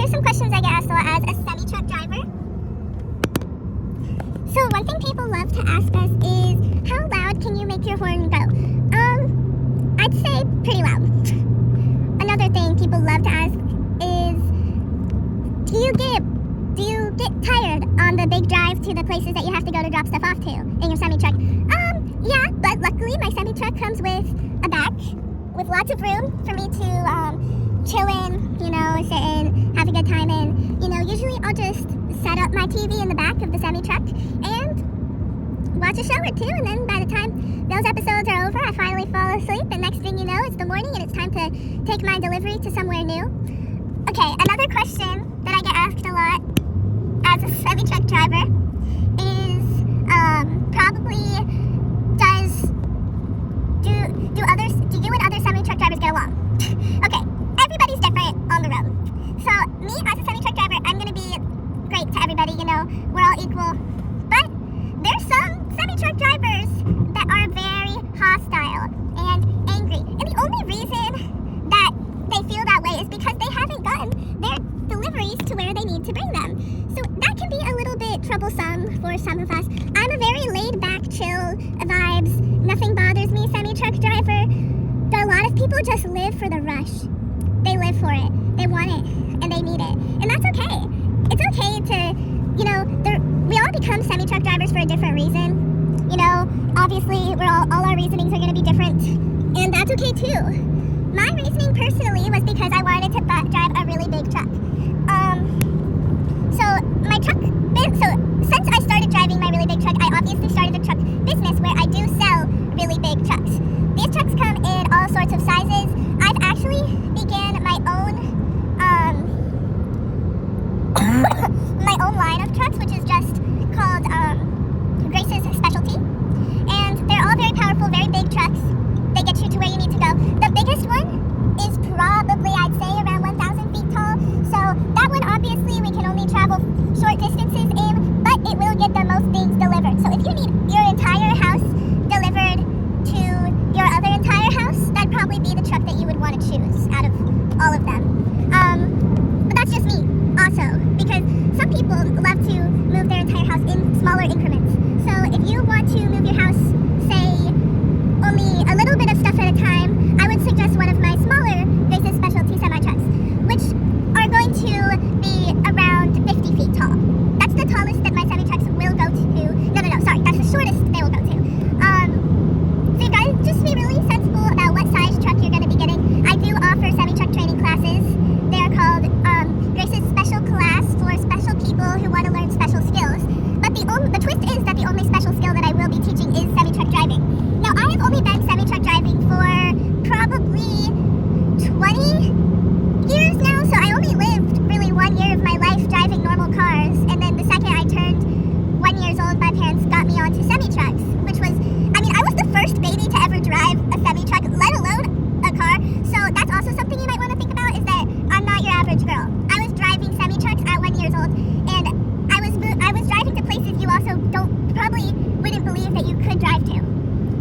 are some questions I get asked a lot as a semi-truck driver. So one thing people love to ask us is, how loud can you make your horn go? I'd say pretty loud. Another thing people love to ask is, do you get tired on the big drive to the places that you have to go to drop stuff off to in your semi-truck? Yeah, but luckily my semi-truck comes with a back with lots of room for me to chill in, sit in, have a good time in. Usually I'll just set up my TV in the back of the semi-truck and watch a show or two, and then by the time those episodes are over, I finally fall asleep, and next thing you know, it's the morning and it's time to take my delivery to somewhere new. Okay, another question that I get asked a lot as a semi-truck driver is probably do you and other semi-truck drivers get along? Okay, everybody's different on the road. So me as a semi-truck driver, I'm going to be great to everybody, we're all equal. But there's some semi-truck drivers that are very hostile and angry. And the only reason that they feel that way is because they haven't gotten their deliveries to where they need to bring them. So that can be a little bit troublesome for some of us. I'm a very laid-back, chill vibes, nothing bothers me semi-truck driver. But a lot of people just live for the rush. They live for it. They want it, and they need it. And that's okay. It's okay to, we all become semi-truck drivers for a different reason. Obviously, all our reasonings are going to be different, and that's okay too. My reasoning personally was because I wanted to drive a really big truck. Since I started driving my really big truck, I obviously started a truck business where I do sell really big trucks. These trucks come in all sorts of sizes. I've actually began my own line of trucks, which is just called Grace's Specialty. And they're all very powerful, very big trucks. They get you to where you need to go. The biggest one is probably, I'd say, around 1,000 feet tall. So that one, obviously, we can only travel short distances in, but it will get the most things delivered. So if you need your entire house delivered to your other entire house, that'd probably be the truck that you would want to choose out of all of them. But that's just me, also, because some people love to move their entire house in smaller increments. So if you want to move your house, say, only a little bit of stuff at a time, I would suggest one of my smaller Grace's Specialty semi-trucks, which are going to be around 50 feet tall. That's the tallest that my semi-trucks will go to. That's the shortest they will go to. So you guys just be really sensible about what size truck you're going to be getting. I do offer semi-truck training classes. They are called Grace's Special Class for special people who want to learn special skills. But the twist is that the only special skill that I will be teaching is semi-truck driving. Now, I have only been semi-truck driving for probably 20 years now, so I only lived really 1 year of my life driving normal cars, and then the second I turned 1 year old, my parents got me onto semi-trucks, which was, I was the first baby to ever drive a semi-truck, let alone a car. So that's also something you might want to think about, is that I'm not your average girl. I was driving semi-trucks at 1 year old, and I was driving to places you also probably wouldn't believe that you could drive to.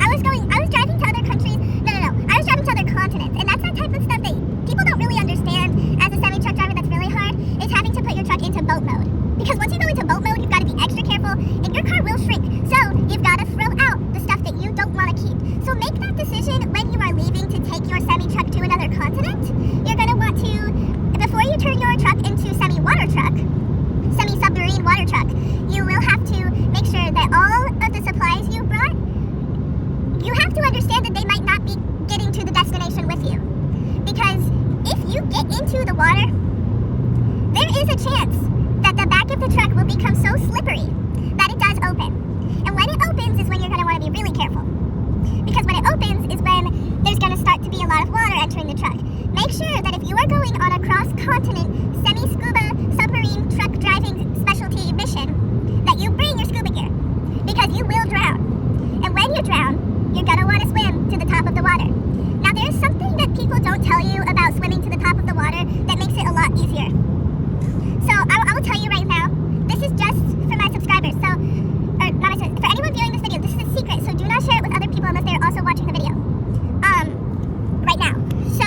I was driving to other countries. I was driving to other continents, and that's the type of stuff that people don't really understand as a semi-truck driver. That's really hard, is having to put your truck into boat mode. Because once you go into boat mode, you've got to be extra careful, and your car will shrink. So you've got to throw out the stuff that you don't want to keep. So make that decision when you are leaving to take your semi-truck to another continent. You're going to want to, before you turn your truck into semi-submarine water truck, you will have to make sure that all of the supplies you brought, you have to understand that they might not be getting to the destination with you. Because if you get into the water, there is a chance that the back of the truck will become so slippery that it does open. And when it opens is when you're going to want to be really careful. Because when it opens is when there's going to start to be a lot of water entering the truck. Make sure that if you are going on a cross-continent semi-scuba submarine truck driving specialty mission, that you bring your scuba gear. Because you will drown. And when you drown, you're going to want to swim to the top of the water. Now, there's something that people don't tell you about swimming to the top of the water that makes it a lot easier. So I will tell you right now, this is just for my subscribers. For anyone viewing this video, this is a secret, so do not share it with other people unless they're also watching the video. Right now. So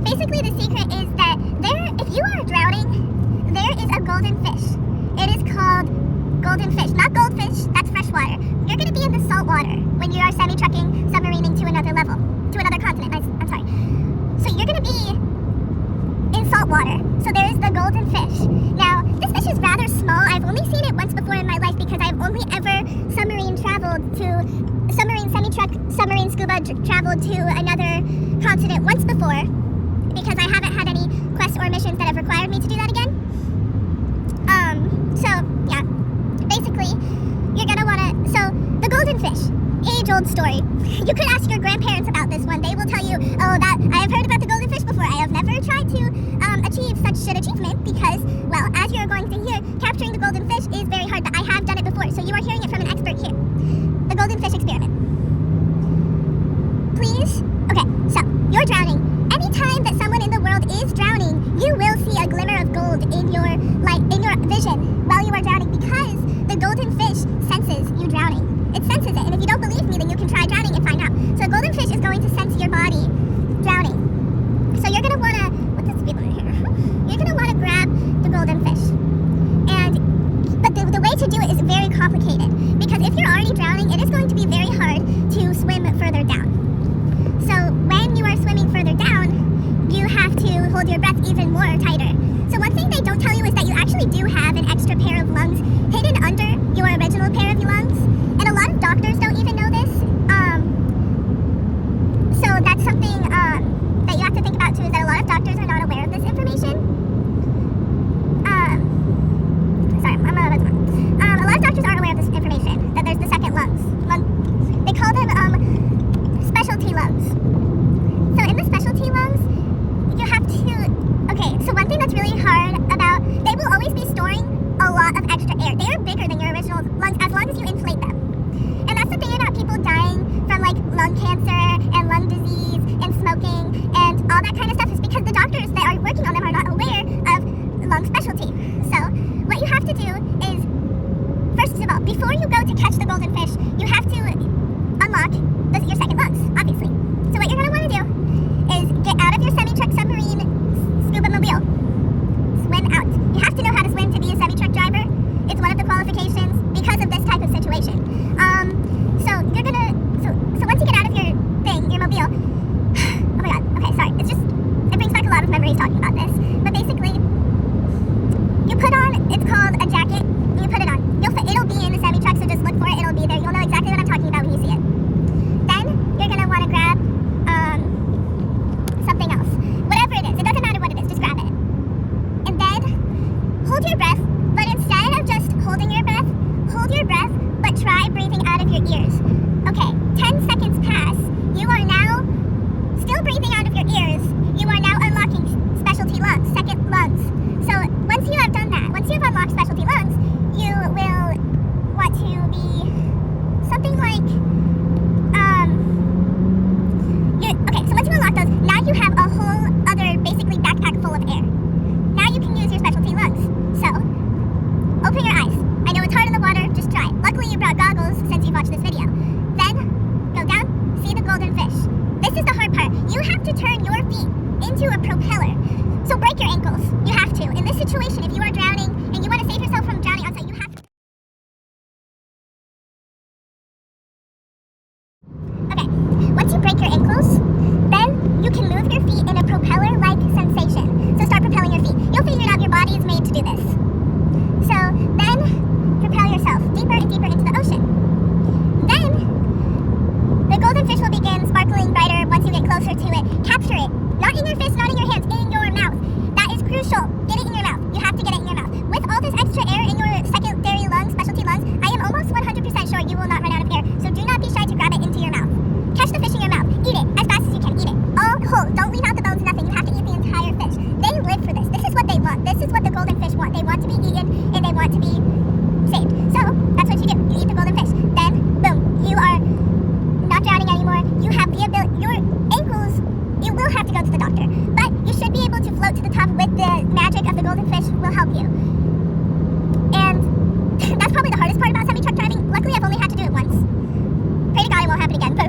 basically the secret is that if you are golden fish, not goldfish, that's freshwater. You're going to be in the salt water when you are semi-trucking, submarining to another level, to another continent. I'm sorry. So you're going to be in salt water. So there is the golden fish. Now, this fish is rather small. I've only seen it once before in my life because I've only ever submarine scuba traveled to another continent once before because I haven't had any quests or missions that have required me to do that again. So yeah, basically, you're gonna wanna, so the golden fish, age-old story. You could ask your grandparents about this one. They will tell you, oh, that I have heard about the golden fish before. I have never tried to achieve such an achievement because, well, as you're going to hear, capturing the golden fish is very hard, but I have done it before, so you are hearing it from an expert here. The golden fish experiment. Please, okay, so you're drowning. Anytime that someone in the world is drowning, you will see a glimmer of gold in your vision while you are drowning because the golden fish senses you drowning. It senses it, and if you don't believe me, then you can try drowning and find out. So a golden fish is going to sense your body drowning. So you're gonna wanna, what's this feeling here? You're gonna wanna grab the golden fish. But the way to do it is very complicated because if you're already drowning, it is going to be very hard to swim further down. So when you are swimming further down, you have to hold your breath even more tighter. So one thing they don't tell you is that you actually do have an extra pair of lungs hidden under your original pair of lungs. And a lot of doctors don't even know this. So that's something that you have to think about too, is that a lot of doctors are not aware of this information. Sorry, I'm a lot of doctors aren't aware of this information, that there's the second lungs. They call them specialty lungs. So in the specialty lungs, you have to, okay, so one thing that's really hard about, they will always be storing a lot of extra air. They are bigger than your original lungs as long as you inflate them. And that's the thing about people dying from like lung cancer and lung disease and smoking and all that kind of stuff is because the doctors that are working on them are not aware of lung specialty. So what you have to do is, first of all, before you go to catch the golden fish, you have to unlock your second lungs, obviously. So what you're going to want to do is get out of your semi-truck submarine scuba mobile. Swim out. You have to know how to swim to be a semi-truck driver. It's one of the qualifications because of this type of situation. So you're going to, so once you get out of your thing, your mobile, oh my god, okay, sorry, it brings back a lot of memories talking about this. But basically, you put on, it's called a jacket, and you put it on. It'll be in the semi-truck, so just look for it, it'll be there. You'll know exactly what I'm talking about when you see it. Then, you're going to want to grab something else. Whatever it is, it doesn't matter what it is, just grab it. And then, hold your breath, but instead of just holding your breath, hold your breath, but try breathing out of your ears. Okay, 10 seconds pass. You are now still breathing out of your ears. You are now unlocking specialty lungs, second lungs. So once you have done that, once you have unlocked specialty lungs, you will want to be something like, okay, so once you unlock those, now you have a whole other, basically backpack full of air. Now you can use your specialty lungs. So, open your eyes. I know it's hard in the water, just try. Luckily you brought goggles since you've watched this video. Then, go down, see the golden fish. This is the hard part. You have to turn your feet into a propeller. So break your ankles. You have to. In this situation, if you are drowning and you want to save yourself from drowning on site, you have to. Okay, once you break your ankles, then you can move your feet in a propeller-like sensation. So start propelling your feet. You'll figure out your body is made to do this. So then propel yourself deeper and deeper into the ocean. Then the golden fish will begin sparkling brighter once you get closer to it. Capture it. Not in your fist, not in your hands, in your mouth. That is crucial. Get it in your mouth. You have to get it in your mouth. With all this extra air in your secondary lungs, specialty lungs, I am almost 100% sure you will not run out of air. So do not be shy to grab it into your mouth. Catch the fish in your mouth. Eat it as fast as you can. Eat it. All whole. Don't leave out the bones, nothing. You have to eat the entire fish. They live for this. This is what they want. This is what the golden fish want. They want to be eaten and they want to be saved. So that's what you do. You eat the golden fish. Then, boom. You are not drowning anymore. You have the ability. Your ankles, you will have to go to the doctor. But you should be able to float to the top with the magic of the golden fish will help you. And that's probably the hardest part about semi-truck driving. Luckily, I've only had to do it once. Pray to God it won't happen again. But